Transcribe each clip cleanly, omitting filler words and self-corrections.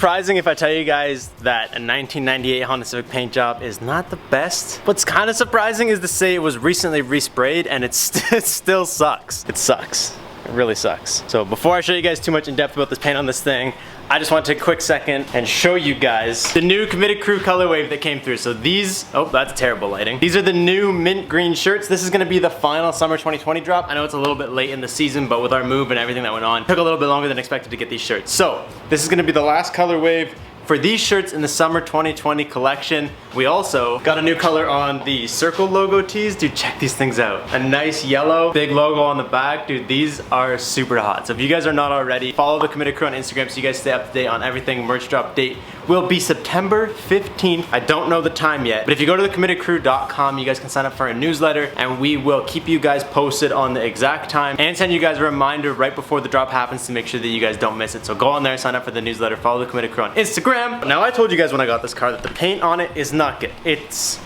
surprising if I tell you guys that a 1998 Honda Civic paint job is not the best. What's kind of surprising is to say it was recently resprayed and it still sucks. It sucks. It really sucks. So before I show you guys too much in depth about this paint on this thing, I just want to take a quick second and show you guys the new Committed Crew color wave that came through. So these, oh, that's terrible lighting. These are the new mint green shirts. This is gonna be the final summer 2020 drop. I know it's a little bit late in the season, but with our move and everything that went on, it took a little bit longer than expected to get these shirts. So this is gonna be the last color wave for these shirts in the summer 2020 collection. We also got a new color on the circle logo tees. Dude, check these things out. A nice yellow, big logo on the back. Dude, these are super hot. So if you guys are not already, follow the Committed Crew on Instagram so you guys stay up to date on everything. Merch drop date will be September 15th. I don't know the time yet, but if you go to thecommittedcrew.com, you guys can sign up for a newsletter and we will keep you guys posted on the exact time and send you guys a reminder right before the drop happens to make sure that you guys don't miss it. So go on there, sign up for the newsletter, follow the Committed Crew on Instagram. Now I told you guys when I got this car that the paint on it is not good. It's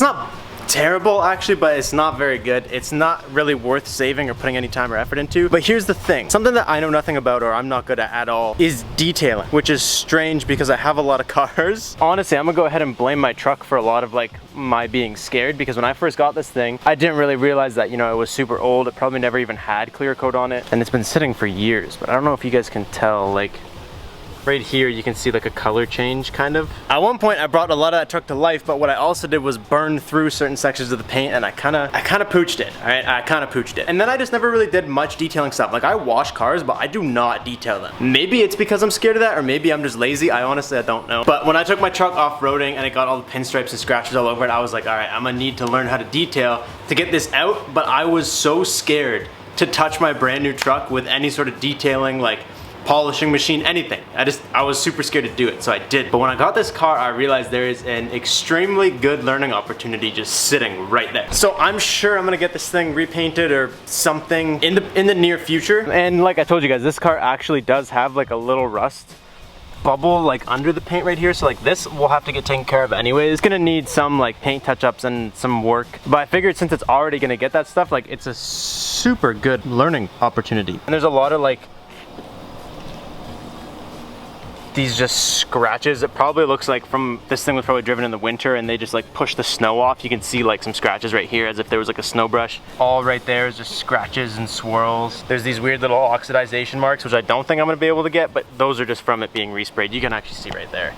not terrible actually, but it's not very good. It's not really worth saving or putting any time or effort into. But here's the thing, something that I know nothing about or I'm not good at all is detailing, which is strange because I have a lot of cars. Honestly, I'm gonna go ahead and blame my truck for a lot of like my being scared, because when I first got this thing, I didn't really realize that, you know, it was super old. It probably never even had clear coat on it and it's been sitting for years. But I don't know if you guys can tell, like right here you can see like a color change kind of. At one point I brought a lot of that truck to life, but what I also did was burn through certain sections of the paint and I kind of pooched it. All right, I kind of pooched it. And then I just never really did much detailing stuff. Like I wash cars, but I do not detail them. Maybe it's because I'm scared of that, or maybe I'm just lazy. I honestly don't know. But when I took my truck off-roading and it got all the pinstripes and scratches all over it, I was like, all right, I'm gonna need to learn how to detail to get this out. But I was so scared to touch my brand new truck with any sort of detailing, like polishing machine, anything. I was super scared to do it, so I did. But when I got this car, I realized there is an extremely good learning opportunity just sitting right there. So I'm sure I'm gonna get this thing repainted or something in the near future. And like I told you guys, this car actually does have like a little rust bubble like under the paint right here, so like this will have to get taken care of anyways. It's gonna need some like paint touch-ups and some work, but I figured since it's already gonna get that stuff, like it's a super good learning opportunity. And there's a lot of like these just scratches. It probably looks like from this thing was probably driven in the winter and they just like push the snow off. You can see like some scratches right here as if there was like a snow brush. All right there is just scratches and swirls. There's these weird little oxidization marks, which I don't think I'm gonna be able to get, but those are just from it being resprayed. You can actually see right there.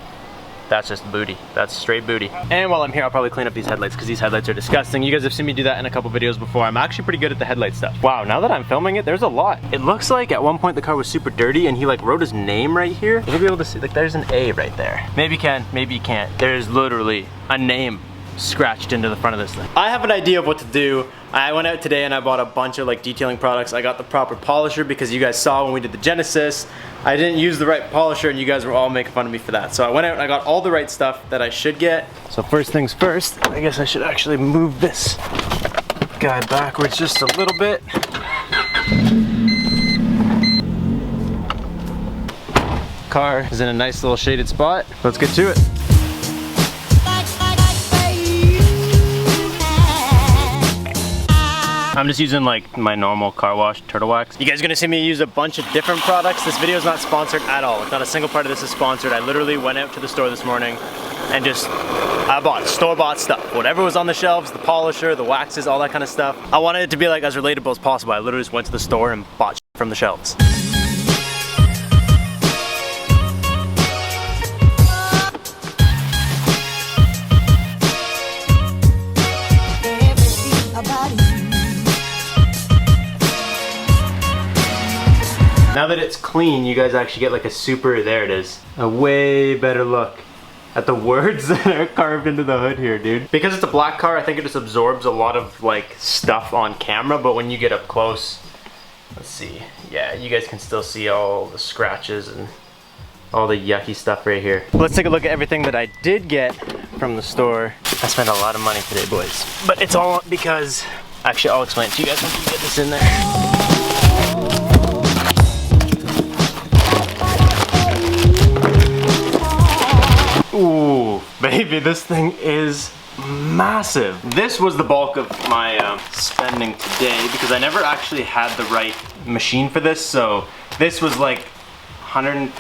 That's just booty. That's straight booty. And while I'm here, I'll probably clean up these headlights because these headlights are disgusting. You guys have seen me do that in a couple videos before. I'm actually pretty good at the headlight stuff. Wow, now that I'm filming it, there's a lot. It looks like at one point the car was super dirty and he like wrote his name right here. You'll be able to see, like there's an A right there. Maybe you can, maybe you can't. There's literally a name scratched into the front of this thing. I have an idea of what to do. I went out today and I bought a bunch of like detailing products. I got the proper polisher because you guys saw when we did the Genesis, I didn't use the right polisher and you guys were all making fun of me for that. So I went out and I got all the right stuff that I should get. So first things first, I guess I should actually move this guy backwards just a little bit. Car is in a nice little shaded spot. Let's get to it. I'm just using like my normal car wash turtle wax. You guys are gonna see me use a bunch of different products. This video is not sponsored at all. Not a single part of this is sponsored. I literally went out to the store this morning and I bought store-bought stuff. Whatever was on the shelves, the polisher, the waxes, all that kind of stuff. I wanted it to be like as relatable as possible. I literally just went to the store and bought shit from the shelves. Now that it's clean, you guys actually get like a super, there it is, a way better look at the words that are carved into the hood here, dude. Because it's a black car, I think it just absorbs a lot of like stuff on camera, but when you get up close, let's see, yeah, you guys can still see all the scratches and all the yucky stuff right here. Let's take a look at everything that I did get from the store. I spent a lot of money today, boys. But it's all because, actually I'll explain it to you guys once you get this in there. Ooh, baby, this thing is massive. This was the bulk of my spending today because I never actually had the right machine for this. So this was like $150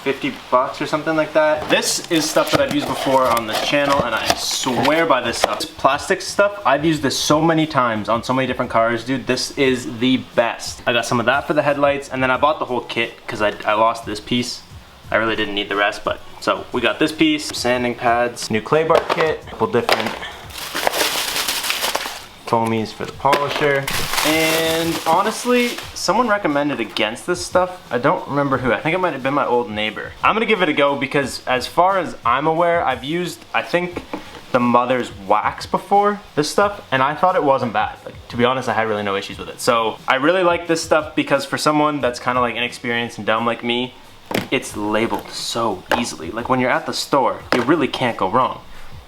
50 bucks or something like that. This is stuff that I've used before on the channel, and I swear by this stuff. This plastic stuff, I've used this so many times on so many different cars, dude. This is the best. I got some of that for the headlights, and then I bought the whole kit because I lost this piece. I really didn't need the rest, but so we got this piece, sanding pads, new clay bar kit, a couple different foamies for the polisher. And honestly, someone recommended against this stuff. I don't remember who. I think it might have been my old neighbor. I'm gonna give it a go because as far as I'm aware, I've used, I think, the mother's wax before, this stuff, and I thought it wasn't bad. Like, to be honest, I had really no issues with it. So I really like this stuff because for someone that's kind of like inexperienced and dumb like me, it's labeled so easily. Like when you're at the store, you really can't go wrong.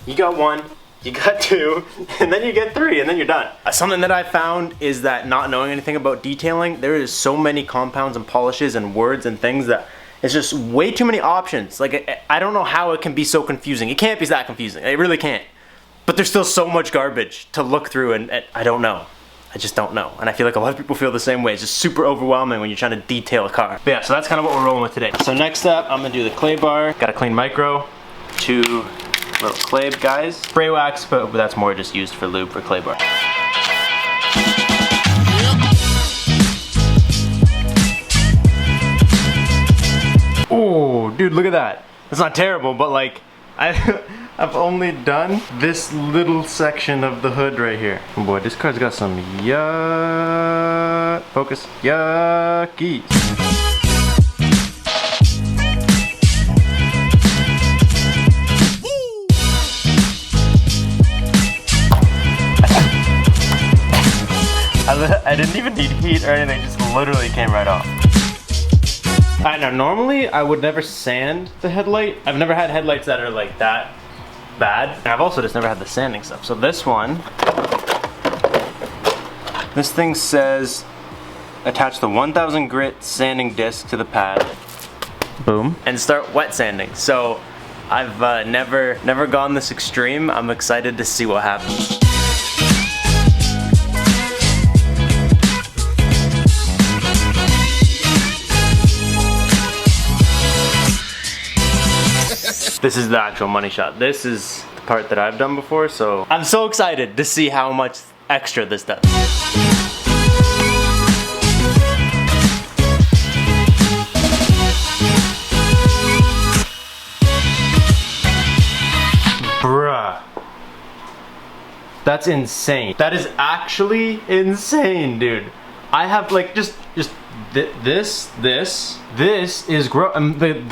You got one, you got two, and then you get three, and then you're done. Something that I found is that not knowing anything about detailing, there is so many compounds and polishes and words and things that it's just way too many options. Like, I don't know how it can be so confusing. It can't be that confusing. It really can't. But there's still so much garbage to look through, and I don't know. I just don't know. And I feel like a lot of people feel the same way. It's just super overwhelming when you're trying to detail a car. But yeah, so that's kind of what we're rolling with today. So next up, I'm gonna do the clay bar. Got a clean micro, 2 little clay guys. Spray wax, but that's more just used for lube for clay bar. Oh, dude, look at that. It's not terrible, but like, I've only done this little section of the hood right here. Oh boy, this car's got some focus, yuckies. I didn't even need heat or anything, just literally came right off. Alright, now normally I would never sand the headlight. I've never had headlights that are like that bad. And I've also just never had the sanding stuff. So this one, this thing says attach the 1000 grit sanding disc to the pad. Boom. And start wet sanding. So I've never gone this extreme. I'm excited to see what happens. This is the actual money shot. This is the part that I've done before, so I'm so excited to see how much extra this does. Bruh. That's insane. That is actually insane, dude. I have like this is gross.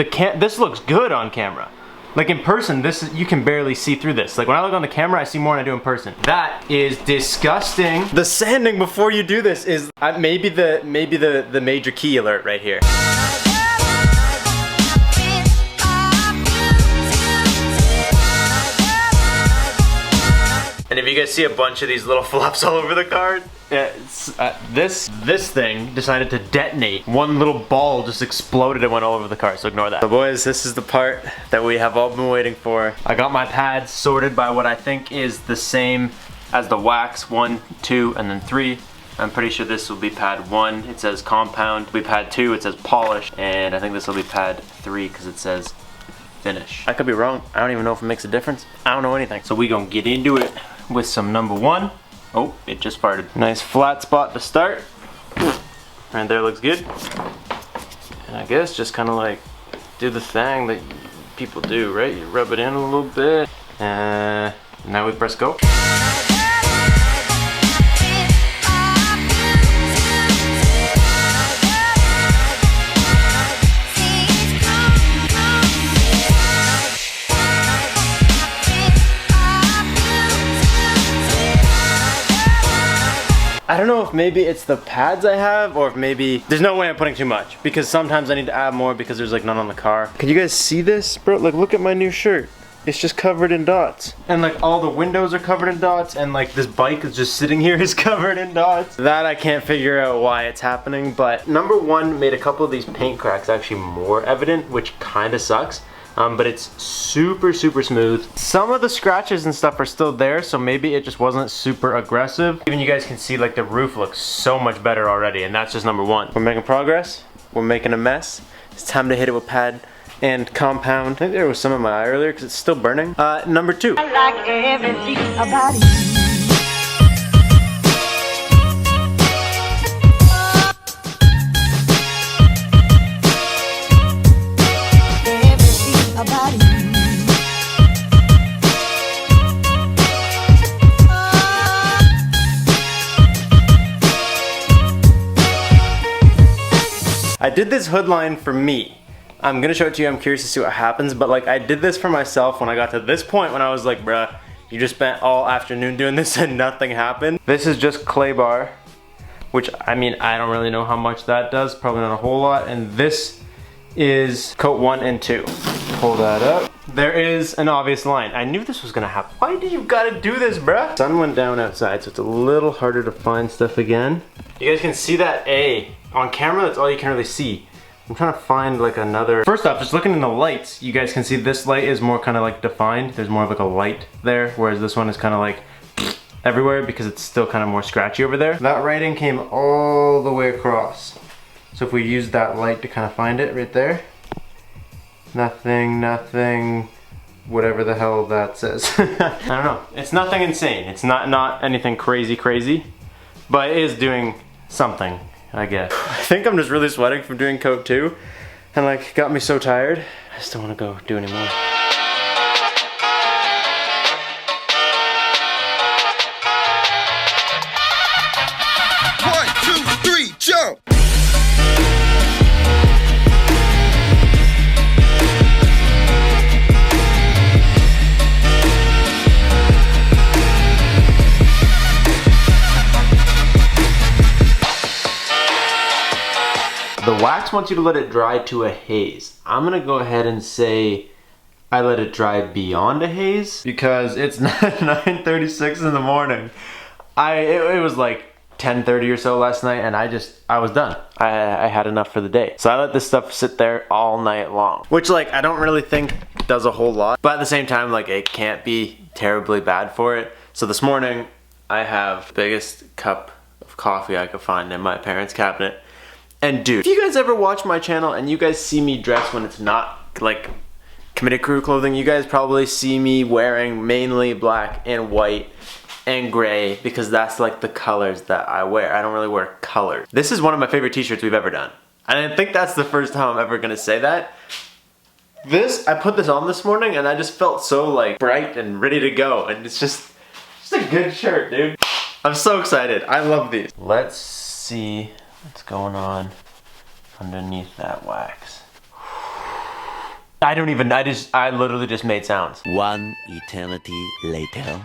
This looks good on camera. Like in person, this you can barely see through this. Like when I look on the camera, I see more than I do in person. That is disgusting. The sanding before you do this is maybe the major key alert right here. And if you guys see a bunch of these little flops all over the car, this thing decided to detonate. One little ball just exploded and went all over the car, so ignore that. So boys, this is the part that we have all been waiting for. I got my pads sorted by what I think is the same as the wax, 1, 2, and then 3. I'm pretty sure this will be pad 1, it says compound. It'll be pad 2, it says polish. And I think this will be pad 3 because it says finish. I could be wrong. I don't even know if it makes a difference. I don't know anything. So we gonna get into it with some number 1. Oh, it just farted. Nice flat spot to start. Right there looks good. And I guess just kind of like do the thing that people do, right? You rub it in a little bit. Now we press go. I don't know if maybe it's the pads I have, or if maybe there's no way I'm putting too much, because sometimes I need to add more because there's like none on the car. Can you guys see this, bro? Like, look at my new shirt. It's just covered in dots. And like all the windows are covered in dots, and like this bike is just sitting here is covered in dots. That I can't figure out why it's happening, but number 1 made a couple of these paint cracks actually more evident, which kind of sucks. But it's super smooth. Some of the scratches and stuff are still there, so maybe it just wasn't super aggressive. Even you guys can see like the roof looks so much better already, and that's just number 1. We're making progress, we're making a mess. It's time to hit it with pad and compound. I think there was some in my eye earlier because it's still burning. Number 2. I like everything about you. Everything about you. I did this hood line for me. I'm gonna show it to you. I'm curious to see what happens, but like I did this for myself when I got to this point when I was like, bruh, you just spent all afternoon doing this and nothing happened. This is just clay bar, which I mean, I don't really know how much that does, probably not a whole lot. And this is coat 1 and 2. Pull that up. There is an obvious line. I knew this was gonna happen. Why do you gotta do this, bruh? Sun went down outside, so it's a little harder to find stuff again. You guys can see that A. On camera, that's all you can really see. I'm trying to find like another. First off, just looking in the lights, you guys can see this light is more kind of like defined. There's more of like a light there, whereas this one is kind of like everywhere because it's still kind of more scratchy over there. That writing came all the way across. So if we use that light to kind of find it right there. Nothing, nothing, whatever the hell that says. I don't know. It's nothing insane. It's not anything crazy, but it is doing something, I guess. I think I'm just really sweating from doing coat 2 and like got me so tired. I just don't want to go do any more. One, two, three, jump! The wax wants you to let it dry to a haze. I'm gonna go ahead and say I let it dry beyond a haze because it's 9:36 in the morning. It was like 10:30 or so last night and I was done. I had enough for the day. So I let this stuff sit there all night long. Which like I don't really think does a whole lot. But at the same time like it can't be terribly bad for it. So this morning I have the biggest cup of coffee I could find in my parents' cabinet. And dude, if you guys ever watch my channel and you guys see me dress when it's not like committed crew clothing, you guys probably see me wearing mainly black and white and gray because that's like the colors that I wear. I don't really wear colors. This is one of my favorite t-shirts we've ever done. I think that's the first time I'm ever gonna say that. I put this on this morning and I just felt so like bright and ready to go. And it's just a good shirt, dude. I'm so excited. I love these. Let's see what's going on underneath that wax. I literally just made sounds. One eternity later.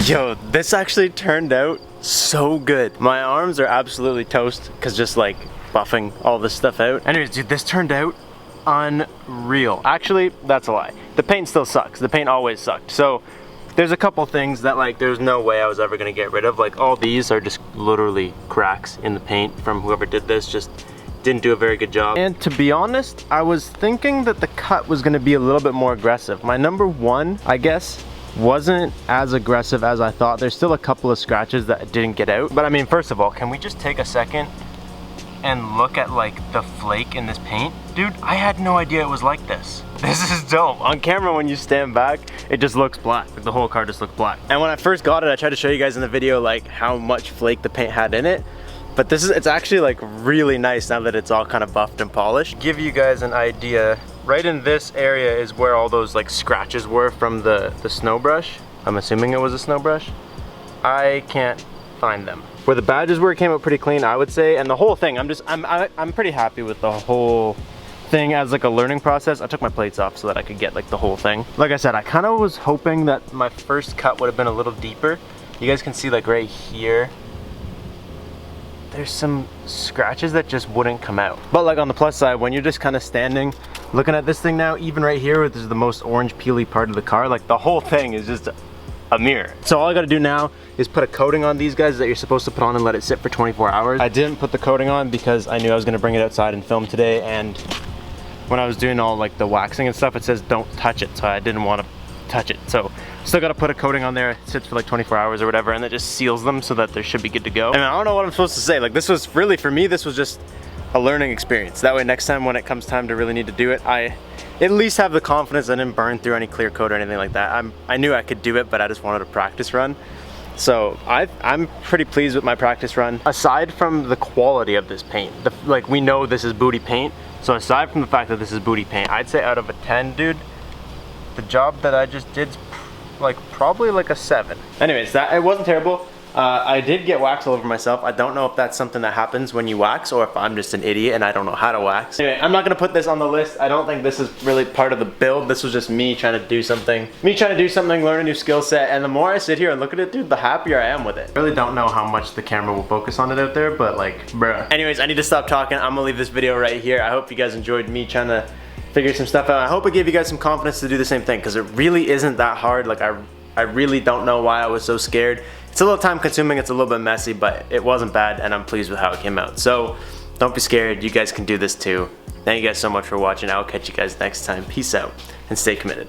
Yo, this actually turned out so good. My arms are absolutely toast because just like buffing all this stuff out. Anyways, dude, this turned out unreal. Actually, that's a lie. The paint still sucks. The paint always sucked. So there's a couple things that like there's no way I was ever gonna get rid of. Like all these are just literally cracks in the paint from whoever did this. Just didn't do a very good job. And to be honest, I was thinking that the cut was gonna be a little bit more aggressive. My number 1, I guess, wasn't as aggressive as I thought. There's still a couple of scratches that didn't get out. But I mean, first of all, can we just take a second and look at like the flake in this paint? Dude, I had no idea it was like this. This is dope. On camera, when you stand back, it just looks black. Like the whole car just looked black. And when I first got it, I tried to show you guys in the video like how much flake the paint had in it. But it's actually like really nice now that it's all kind of buffed and polished. Give you guys an idea, right in this area is where all those like scratches were from the snow brush. I'm assuming it was a snow brush. I can't find them. Where the badges were, it came out pretty clean, I would say. And the whole thing, I'm pretty happy with the whole thing as like a learning process. I took my plates off so that I could get like the whole thing. Like I said, I kind of was hoping that my first cut would have been a little deeper. You guys can see like right here, there's some scratches that just wouldn't come out. But like on the plus side, when you're just kind of standing, looking at this thing now, even right here, which is the most orange peely part of the car, like the whole thing is just a mirror. So all I gotta do now is put a coating on these guys that you're supposed to put on and let it sit for 24 hours. I didn't put the coating on because I knew I was gonna bring it outside and film today, and when I was doing all like the waxing and stuff, it says don't touch it, so I didn't want to touch it. So still got to put a coating on there. It sits for like 24 hours or whatever, and it just seals them so that they should be good to go. And I don't know what I'm supposed to say. Like, this was really, for me, this was just a learning experience. That way next time when it comes time to really need to do it, I at least have the confidence I didn't burn through any clear coat or anything like that. I knew I could do it, but I just wanted a practice run. So I'm pretty pleased with my practice run. Aside from the quality of this paint, like, we know this is booty paint, so aside from the fact that this is booty paint, I'd say out of a 10, dude, the job that I just did's like probably like a 7. Anyways, it wasn't terrible. I did get wax all over myself. I don't know if that's something that happens when you wax or if I'm just an idiot and I don't know how to wax. Anyway, I'm not gonna put this on the list. I don't think this is really part of the build. This was just me trying to do something. Learn a new skill set, and the more I sit here and look at it, dude, the happier I am with it. I really don't know how much the camera will focus on it out there, but like, bruh. Anyways, I need to stop talking. I'm gonna leave this video right here. I hope you guys enjoyed me trying to figure some stuff out. I hope it gave you guys some confidence to do the same thing, because it really isn't that hard. Like, I really don't know why I was so scared. It's a little time consuming, it's a little bit messy, but it wasn't bad, and I'm pleased with how it came out. So don't be scared, you guys can do this too. Thank you guys so much for watching. I'll catch you guys next time. Peace out and stay committed.